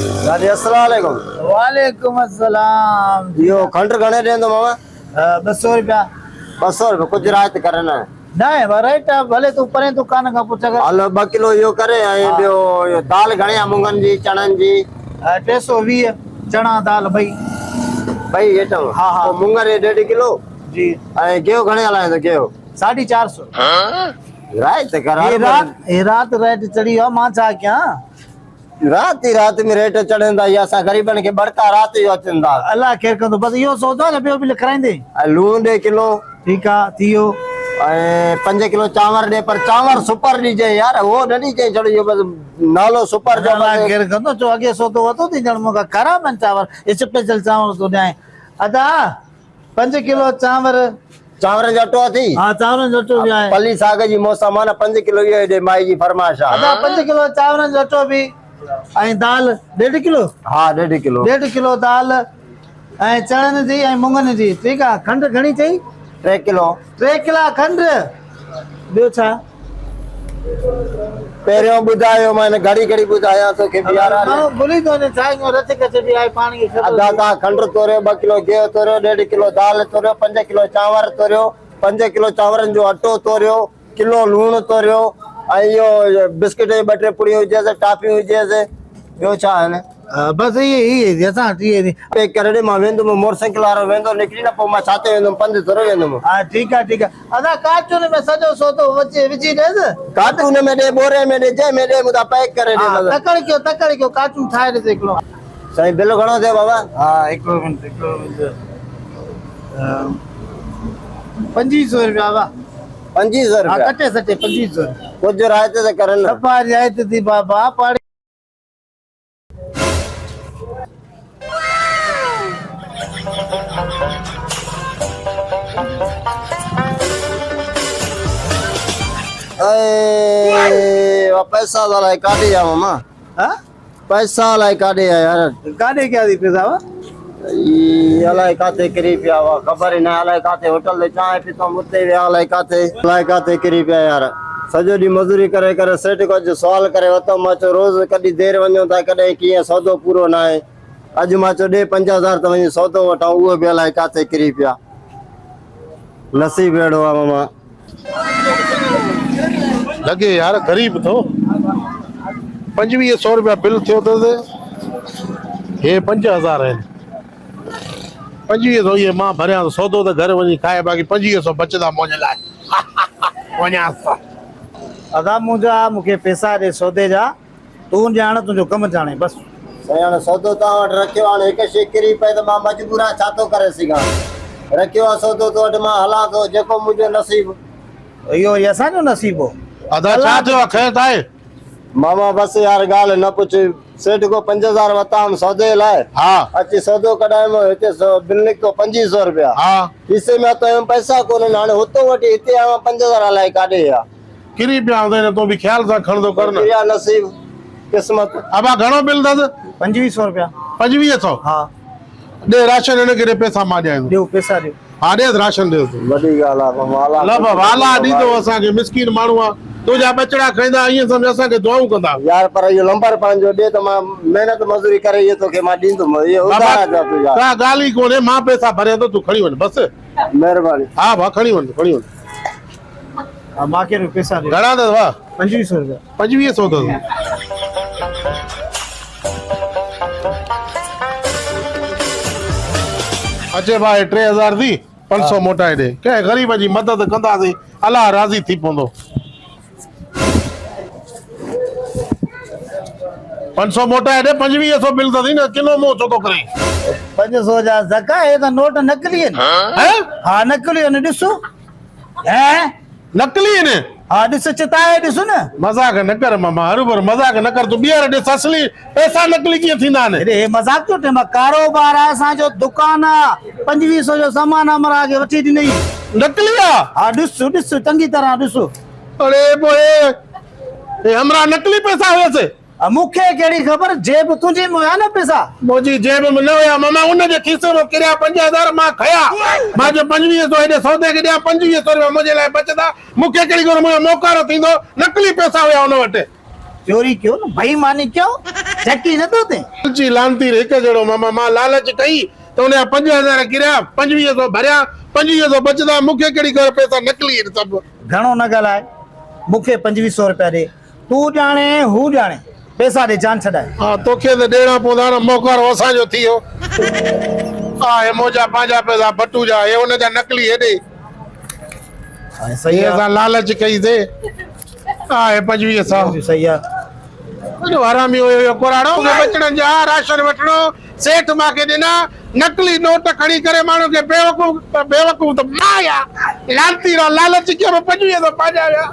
दादी अस्सलाम वालेकुम। वालेकुम अस्सलाम। यो खंड घणे देंदो मामा? 200 रुपया। 200 रुपया कुछ राहत करना है। नहीं रेट भले तू परे दुकान का पुछ कर। हलो 2 किलो यो करे ऐं ॿियो यो दाल घणे आ मुंगन जी चणन जी? 320 चना दाल भाई भाई आइटम। हाँ हाँ। मुंगन 1.5 किलो जी। ऐं गेहूं घणे हलाए तो गेहूं? 450। राहत कर। ये रात रेट चढ़ी हो मां छा क्या? रात में रेट चढ़ंदा या असां गरीबन के बड़का रात जो अचंदा। अल्लाह खैर कंदो बस यो सौदा न पियो बि लिखाइंदे। लूण 1 किलो। ठीक आ थियो। 5 किलो चांवर दे पर चांवर सुपर दीजे यार वो न दीजे छड़ियो बस नालो सुपर जो। अल्लाह खैर कंदो जो अगे सौदो वतो थी जण मुका खराब न चांवर स्पेशल चांवर तो ॾाए अदा 5 किलो चांवर चांवर जो अटो थी। हां चांवर जो अटो भी आहे। पली साग जी मौसम आहे 5 किलो ये दे माई जी फरमाइश आहे। अदा 5 किलो चांवर जो अटो भी ऐं दाल 1.5 किलो। हां 1.5 किलो। 1.5 किलो दाल ऐं चणन जी ऐं मुंगन जी। ठीक आ खंड घणी चई? 3 किलो। 3 किला खंड। ॿियो छा? पहिरियों ॿुधायो माने घड़ी ॿुधाया तो के बियारा मां भुली तो ने छा रत कचड़ी आहे पाणी खे खबर। अदा ता खंड तोरियो 2 किलो गेहूं तोरियो 1.5 किलो दाल तोरियो 5 किलो चांवर तोरियो 5 किलो चांवरन जो अटो तोरियो किलो लूण तोरियो ऐं यो बिस्किट 2-3 पुड़ी हुजे से टाफी हुजे से ॿियो छा है ने? बस ये जैसा ये पे करे मां वेंदो मोटरसाइकिल वारो वेंदो निकरी ना पो मां छाते वेंदो पंध थोरो वेंदो। हां ठीक है अदा कार्टून में सजो सौदो वचे विची दे कार्टून में दे बोरे में दे जे में दे मुदा पैक करे दे। तकड़ क्यों कार्टून ठाए दे एकलो। सही बिल घणो दे बाबा? हां एकलो मिनट 2500 रुपया बा। 2500 रुपया? हां कटे सटे 2500 कुछ रायत से करन। सफा रियायत थी बाबा पाड़ी। पैसा वाला काटे जा मामा। हां पैसा वाला काटे यार। काटे क्या दी पैसा वा? ये अलाए काते करी पिया वा खबर ही ना अलाए काते होटल दे चाय पीतो मुते वे अलाए काते करी पिया यार। सजो दी मजदूरी करे करे सेठ को जो सवाल करे वतो माचो रोज कदी देर वणो ता कदे किए सौदो पूरो ना है। आज माचो दे 5000 त वनी सौदो वटा वो भी अलाए काते करी पिया। नसीब एड़ो आ मामा। लगे यार गरीब तो 2500 रुपया बिल थियो तो ये 5000 है। 2500 ये मां भरिया तो सौदो तो घर वनी खाए बाकी 2500 बचदा मोजे लाए वणा। अदा मुजा मुके पैसा दे सौदे जा तू जान तुजो कम जाने बस। सयान सौदो ता वट रखियो आने एक शेकरी पे त मां मजबूरा छातो करे सिगा रखियो सौदो तो वट मां हला तो जेको मुजो नसीब यो यसा जो नसीब हो। अदा चा जो खैर ताए मामा बस यार गाल न पूछ सेठ को 5000 वता हम सौदे लाए। हां अच्छी सौदो कडाए में इते बिल निकतो 2500 रुपया। हां हिस्से में तो पैसा कोने नाने होतो वटी इते आ 5000 लाए काडे या किरी पिया दे तो भी ख्याल सा खण दो करना या नसीब किस्मत। अबा घणो बिल दस? 2500 रुपया। 2500? हां दे राशन ने के पैसा मा दे दियो पैसा दियो। हां दे राशन दे बड़ी गाल आ माला लब वाला दी तो असा के मिस्किन मानू आ तुझा बचड़ा खैंदा ये समझ असा के दुआऊं कंदा यार पर यो नंबर पान जो दे तो मां मेहनत मजदूरी करे ये तो के मां दींदो ये उधार जा तुझा का गाली कोने मां पैसा भरे तो तू खणी वन बस। मेहरबानी। हां बा खणी वन मां के पैसा दियो। घणा दस वा? 2500 रुपया। 2500 दस। अच्छे भाई 3000 दी 500 मोटाए दे के गरीब जी मदद कंदा सी अल्लाह राजी थी पोंदो। 500 मोटाए दे 2500 बिल दी ना किलो मो चो तो करे 500 जा जका है तो नोट नकली है। हैं? हां नकली है दिसो हैं नकली है ने? हां दिस चिताए दिसो ना। मजाक न कर मामा हरबर मजाक न कर तू बियार दे असली पैसा नकली की थींदा ने। अरे मजाक तो टेमा कारोबार है सा जो दुकान 2500 जो सामान हमरा के वठी दी नहीं नकली आ? हां दिस चंगी तरह दिसो। अरे बोए ये हमरा नकली पैसा हुए से मुखे केड़ी खबर जेब तुझे में है ना पैसा मोजी जेब में न होया मामा उन जे खीसे में किरिया 5000 मां खया मां जो 2500 एडे सौदे के दिया 2500 रुपया मुझे लाए बचदा मुखे केड़ी को मोकारो थींदो नकली पैसा होया उन वटे चोरी कयो न बेईमानी कयो चकी न तो थे लालची लानती हिक जहिड़ो मामा मां लालच कई त उन 5000 किरिया 2500 भरिया 2500 बचदा मूंखे कहिड़ी ख़बर पैसा नकली आहिनि सभु घणो न ॻाल्हाए मूंखे 2500 रुपया ॾे तूं ॼाणे हू ॼाणे पैसा ॾे जान छॾाए हा तोखे त ॾियणा पवंदा न मोकारो असांजो थी वियो हा हे मुंहिंजा पंहिंजा पैसा बटू जा हे हुन जा नकली हेॾे हाणे सही हे आहे असां लालच कईसीं हा हे 2500 सही आहे अरे हरामी हुयो कोराड़ो के बचड़न जा राशन वठणो सेठ मांखे ॾिना नकली नोट खणी करे माण्हू खे बेवकूफ़ त माया लालती रो लालच कयो 2500 पंहिंजा विया